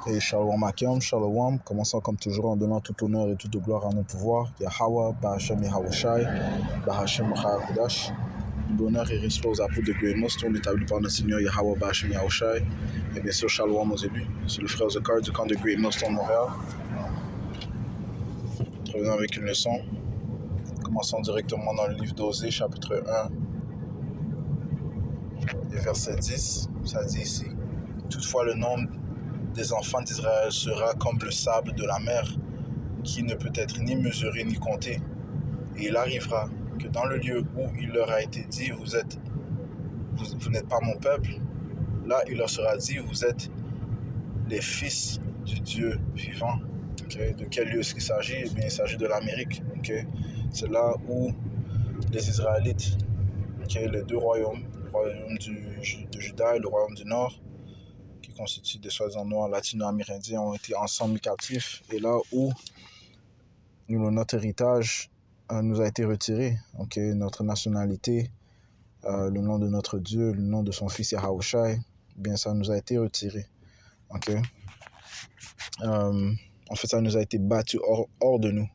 Et Shalom Akim, Shalom, commençant comme toujours en donnant tout honneur et toute gloire à nos pouvoirs, Yahweh, Bahashem Yahawashi, Bahashem Machakodash, l'honneur et respect aux apôtres de Great Millstone établis par notre Seigneur Yahweh, Bahashem Yahawashi, et bien sûr Shalom aux élus, c'est le frère Zakar du camp de Great Millstone Montréal. Revenons avec une leçon, commençons directement dans le livre d'Osée, chapitre 1, et verset 10, ça dit ici, toutefois le nombre des enfants d'Israël sera comme le sable de la mer, qui ne peut être ni mesuré ni compté. Et il arrivera que dans le lieu où il leur a été dit, vous n'êtes pas mon peuple, là il leur sera dit, vous êtes les fils du Dieu vivant. Okay? De quel lieu est-ce qu'il s'agit? Eh bien, il s'agit de l'Amérique. Okay? C'est là où les Israélites, les deux royaumes, le royaume de Juda et le royaume du Nord, qui constituent des soi-disant noirs latino-amérindiens, ont été ensemble captifs, et là où notre héritage nous a été retiré, notre nationalité, le nom de notre Dieu, le nom de son fils Yahawashi, bien ça nous a été retiré. En fait, ça nous a été battu hors de nous.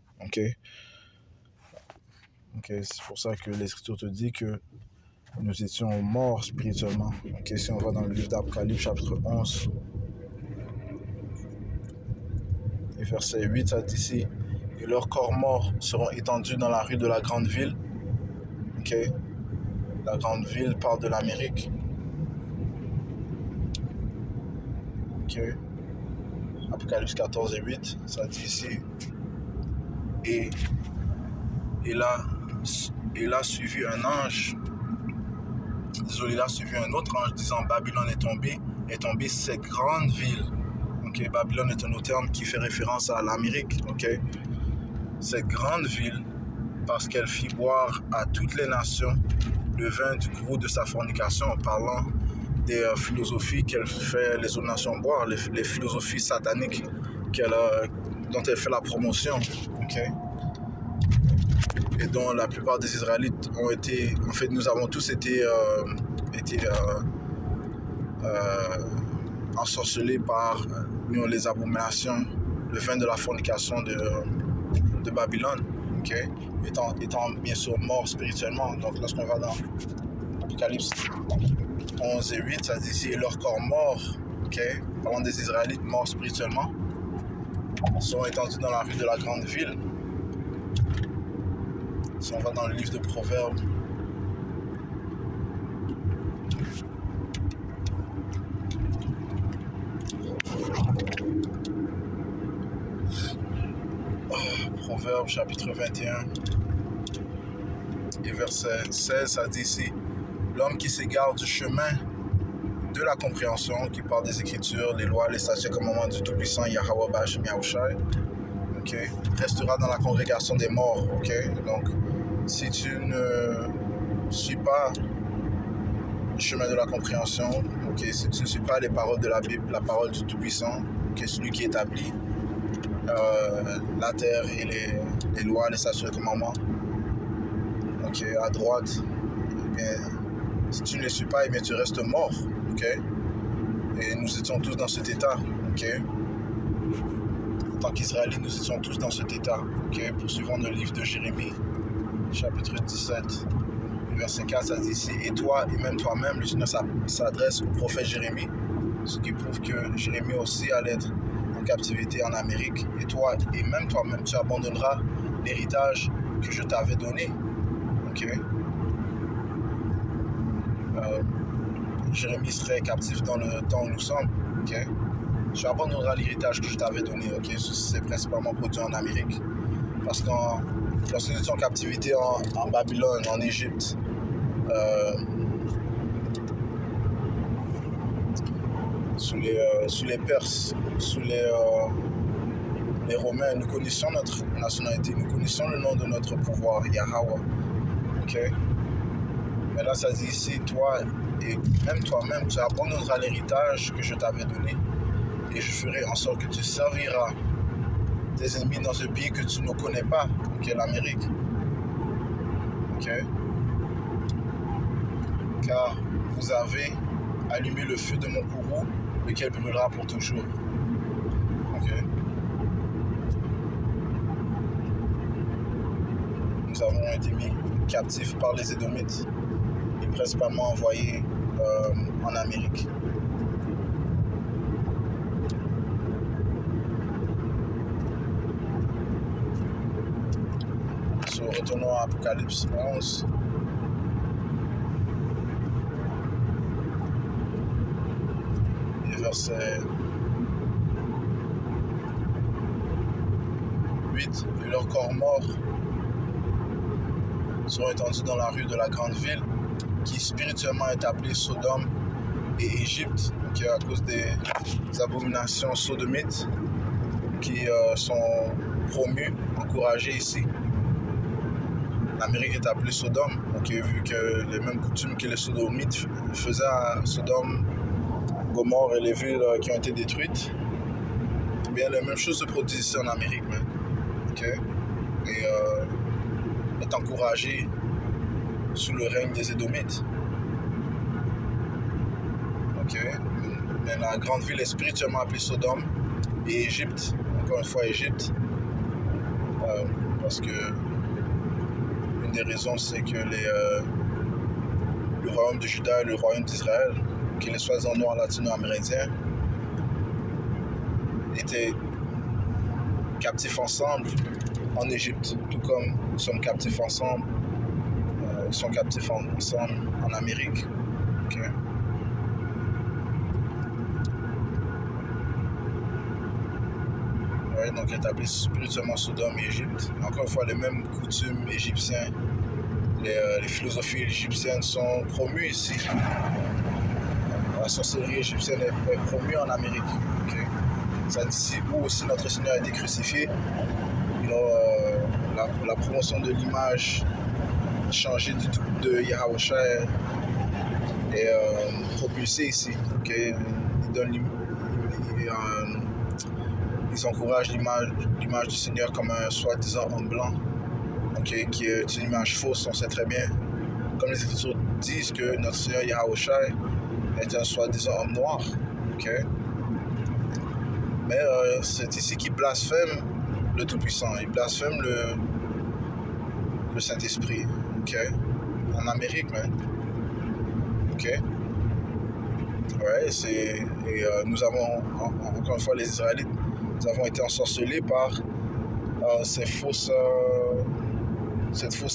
C'est pour ça que l'Écriture te dit que nous étions morts spirituellement. Si on va dans le livre d'Apocalypse, chapitre 11, et verset 8, ça dit ici, et leurs corps morts seront étendus dans la rue de la grande ville. La grande ville parle de l'Amérique. Apocalypse 14 et 8, ça dit ici. Et là suivi un ange. Désolé, là suivi un autre ange disant Babylone est tombée cette grande ville. Babylone est un autre terme qui fait référence à l'Amérique. Cette grande ville, parce qu'elle fit boire à toutes les nations le vin du gros de sa fornication, en parlant des philosophies qu'elle fait les autres nations boire, les philosophies sataniques dont elle fait la promotion, et dont la plupart des Israélites ont été, en fait nous avons tous été ensorcelés par les abominations, le vin de la fornication de Babylone, étant bien sûr morts spirituellement. Donc lorsqu'on va dans Apocalypse 11 et 8, ça dit ici, et leurs corps morts, parlant des Israélites morts spirituellement, sont étendus dans la rue de la grande ville. Si on va dans le livre de Proverbes, Proverbes chapitre 21 et verset 16, ça dit ici, l'homme qui s'égare du chemin de la compréhension, qui parle des Écritures, les lois, les statuts et commandements du Tout-Puissant, Yahweh Bahashem Yahawashi, restera dans la congrégation des morts. Donc, si tu ne suis pas le chemin de la compréhension, si tu ne suis pas les paroles de la Bible, la parole du Tout-Puissant, celui qui établit la terre et les lois, les statuts et commandements, à droite, si tu ne les suis pas, tu restes mort. Et nous étions tous dans cet état. En tant qu'Israélites, nous étions tous dans cet état. Poursuivons le livre de Jérémie, chapitre 17, verset 4, ça dit ici, et toi, et même toi-même, le Seigneur s'adresse au prophète Jérémie, ce qui prouve que Jérémie aussi allait être en captivité en Amérique. Et toi, et même toi-même, tu abandonneras l'héritage que je t'avais donné. Jérémie serait captif dans le temps où nous sommes. Tu abandonneras l'héritage que je t'avais donné. C'est principalement produit en Amérique. Parce que lorsque nous étions en captivité en Babylone, en Égypte, sous les Perses, sous les Romains, nous connaissions notre nationalité, nous connaissions le nom de notre pouvoir, Yahweh. Mais là, ça dit ici, toi et même toi-même, tu abandonneras l'héritage que je t'avais donné, et je ferai en sorte que tu serviras tes ennemis dans un pays que tu ne connais pas, l'Amérique. Car vous avez allumé le feu de mon courroux, lequel brûlera pour toujours. Ok. Nous avons été mis captifs par les Édomites et principalement envoyés en Amérique. Retournons à Apocalypse 11. Et verset 8. Et leurs corps morts seront étendus dans la rue de la grande ville, qui spirituellement est appelée Sodome et Égypte, qui est à cause des abominations sodomites qui sont promues, encouragées ici. L'Amérique est appelée Sodome, donc vu que les mêmes coutumes que les sodomites faisaient à Sodome, Gomorrhe et les villes qui ont été détruites, eh bien les mêmes choses se produisent ici en Amérique, okay? Et est encouragée sous le règne des Édomites. Okay? Mais la grande ville est spirituellement appelée Sodome et Égypte, encore une fois Égypte, parce que une des raisons, c'est que le royaume de Juda et le royaume d'Israël, qui est les soi-disant noirs latino-amérindiens, étaient captifs ensemble en Égypte, tout comme nous sommes captifs ensemble, ils sont captifs ensemble en Amérique. Okay. Ouais, donc établi spirituellement Sodome et Égypte. Encore une fois, les mêmes coutumes égyptiennes, les philosophies égyptiennes sont promues ici. La sorcellerie égyptienne est promue en Amérique. Okay. Ça dit ici où aussi notre Seigneur a été crucifié. La promotion de l'image changée de Yahushua est propulsée ici. Okay. Ils encouragent l'image du Seigneur comme un soi-disant homme blanc, okay, qui est une image fausse, on sait très bien. Comme les Écritures disent que notre Seigneur Yahushua est un soi-disant homme noir. Okay. Mais c'est ici qu'il blasphème le Tout-Puissant, il blasphème le Saint-Esprit. Okay. En Amérique, man. Okay. Ouais, nous avons, encore une fois, les Israélites, nous avons été ensorcelés par cette fausse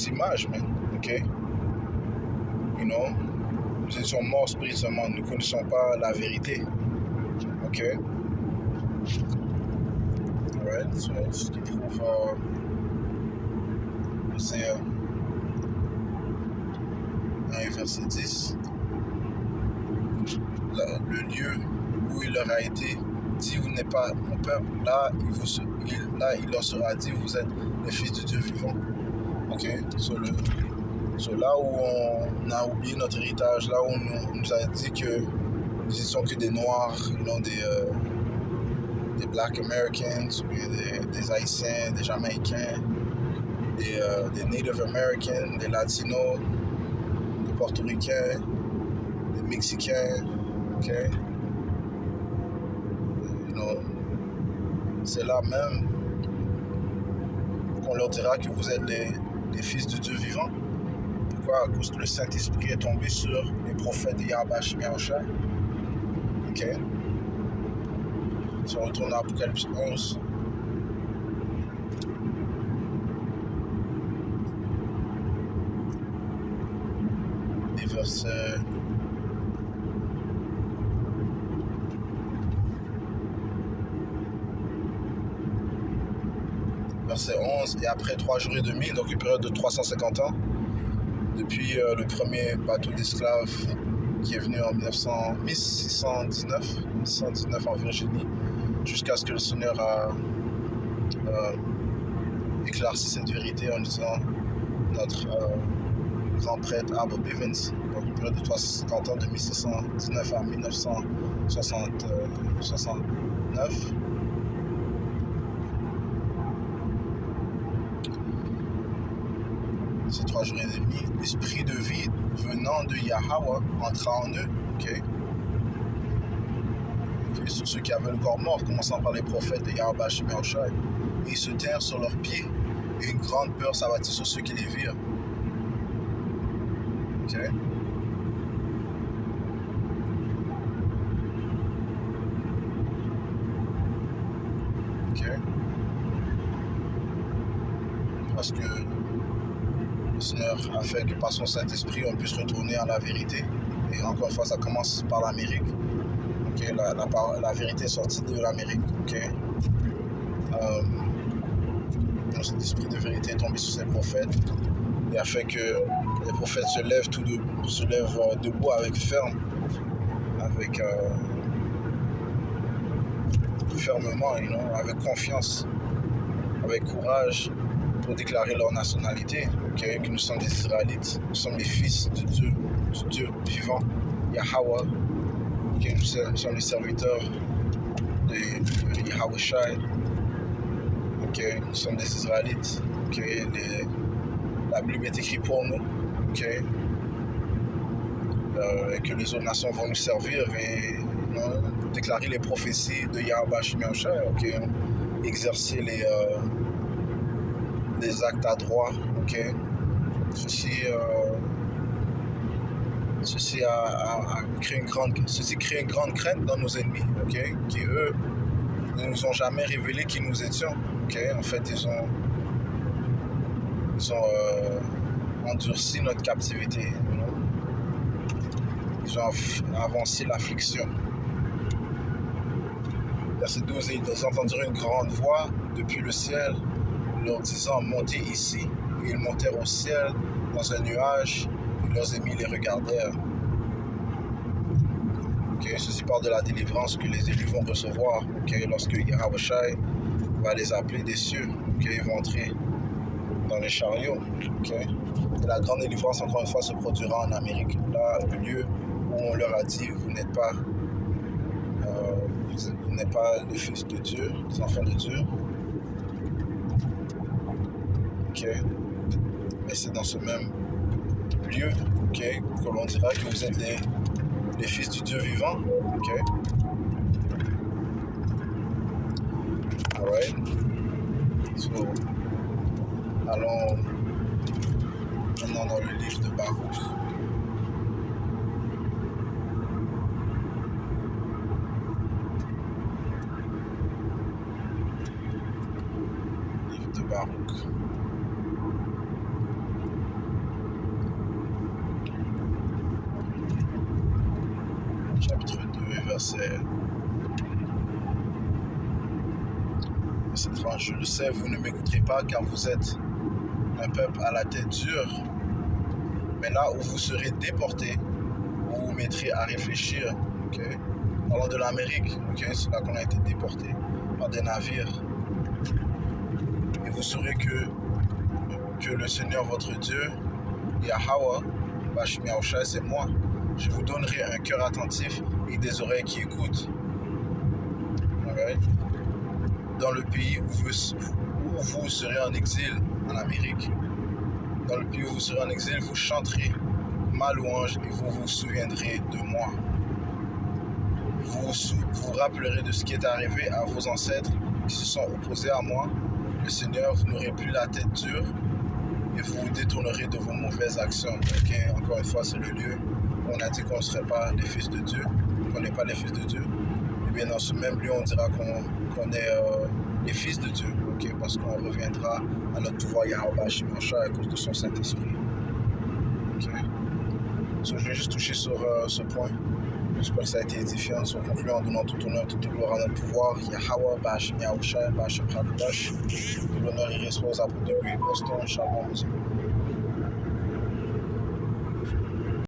image, man. Okay? You know? Nous étions morts spirituellement, nous ne connaissons pas la vérité. Ok? Ouais, ce qui prouve c'est verset 10. Le lieu où il leur a été dit, vous n'êtes pas mon peuple, là il leur sera dit, vous êtes les fils de Dieu vivant. Ok, là où on a oublié notre héritage, là où on nous a dit que nous étions que des Noirs, des Black Americans, des Haïtiens, des Jamaïcains, des Native Americans, des Latinos, des Portoricains, des Mexicains. Okay. C'est là même qu'on leur dira que vous êtes les fils de Dieu vivant. Pourquoi? À cause que le Saint-Esprit est tombé sur les prophètes de Yahweh Shemiyahushua. Ok. Si on retourne à Apocalypse 11. Et verset... Verset 11, et après 3 jours et demi, donc une période de 350 ans, depuis le premier bateau d'esclaves qui est venu en 1619 en Virginie, jusqu'à ce que le Seigneur a éclairci cette vérité en disant notre grand prêtre Abba Bivens, donc une période de 350 ans, de 1619 à 1969. Ces 3 jours et demi, l'esprit de vie venant de Yahweh entra en eux. Okay. okay, sur ceux qui avaient le corps mort, commençant par les prophètes de Yahweh Hashem Yahushai. Et ils se tinrent sur leurs pieds, et une grande peur s'abattit sur ceux qui les virent. Ok. Ok. Parce que le Seigneur a fait que par son Saint-Esprit, on puisse retourner à la vérité. Et encore une fois, ça commence par l'Amérique. Okay, la vérité est sortie de l'Amérique. Okay. Cet esprit de vérité est tombé sur ces prophètes et a fait que les prophètes se lèvent debout avec ferme, avec fermement, avec confiance, avec courage, pour déclarer leur nationalité, okay, que nous sommes des Israélites, nous sommes les fils de Dieu, du Dieu vivant, Yahweh, okay, nous sommes les serviteurs de Yahweh Shai, okay, nous sommes des Israélites, okay, la Bible est écrite pour nous, okay, et que les autres nations vont nous servir et déclarer les prophéties de Yahweh Hashem Yahushai, okay, exercer les actes à droit, okay. Ceci crée une grande crainte dans nos ennemis, okay, qui eux ne nous ont jamais révélé qui nous étions, okay. En fait, ils ont endurci notre captivité, ils ont avancé l'affliction. Verset 12, et ils entendirent une grande voix depuis le ciel, leur disant, montez ici. Et ils montèrent au ciel dans un nuage, et leurs ennemis les regardèrent. Okay, ceci parle de la délivrance que les élus vont recevoir, okay, lorsque Yahweh Shai va les appeler des cieux, okay, ils vont entrer dans les chariots. Okay. Et la grande délivrance, encore une fois, se produira en Amérique. Là, le lieu où on leur a dit, vous n'êtes pas les fils de Dieu, les enfants de Dieu. Okay. Et c'est dans ce même lieu, okay, que l'on dira que vous êtes les fils du Dieu vivant. Okay. Alright. So, allons maintenant dans le livre de Baruch. Livre de Baruch. Chapitre 2, verset 30. Je le sais, vous ne m'écouterez pas car vous êtes un peuple à la tête dure. Mais là où vous serez déportés, vous vous mettrez à réfléchir. Okay? Parlant de l'Amérique, okay? C'est là qu'on a été déportés par des navires. Et vous saurez que le Seigneur votre Dieu, Yahweh, Hashem Yahushai, c'est moi. Je vous donnerai un cœur attentif et des oreilles qui écoutent. Alright? Dans le pays où vous serez en exil, en Amérique, dans le pays où vous serez en exil, vous chanterez ma louange et vous vous souviendrez de moi. Vous vous rappellerez de ce qui est arrivé à vos ancêtres qui se sont opposés à moi. Le Seigneur, vous n'aurez plus la tête dure et vous vous détournerez de vos mauvaises actions. Okay? Encore une fois, c'est le lieu où on a dit qu'on ne serait pas les fils de Dieu, qu'on n'est pas les fils de Dieu. Et bien dans ce même lieu, on dira qu'on est les fils de Dieu, okay? Parce qu'on reviendra à notre pouvoir Yahweh Hashem Yahushai à cause de son Saint-Esprit. Okay? So, je vais juste toucher sur ce point. J'espère que ça a été édifiant. On conclut en donnant tout honneur, toute gloire à notre pouvoir. Yahweh Hashem Yahushai, Hashem Hakodash. Tout l'honneur et respect aux apôtres de Boston, Shalom.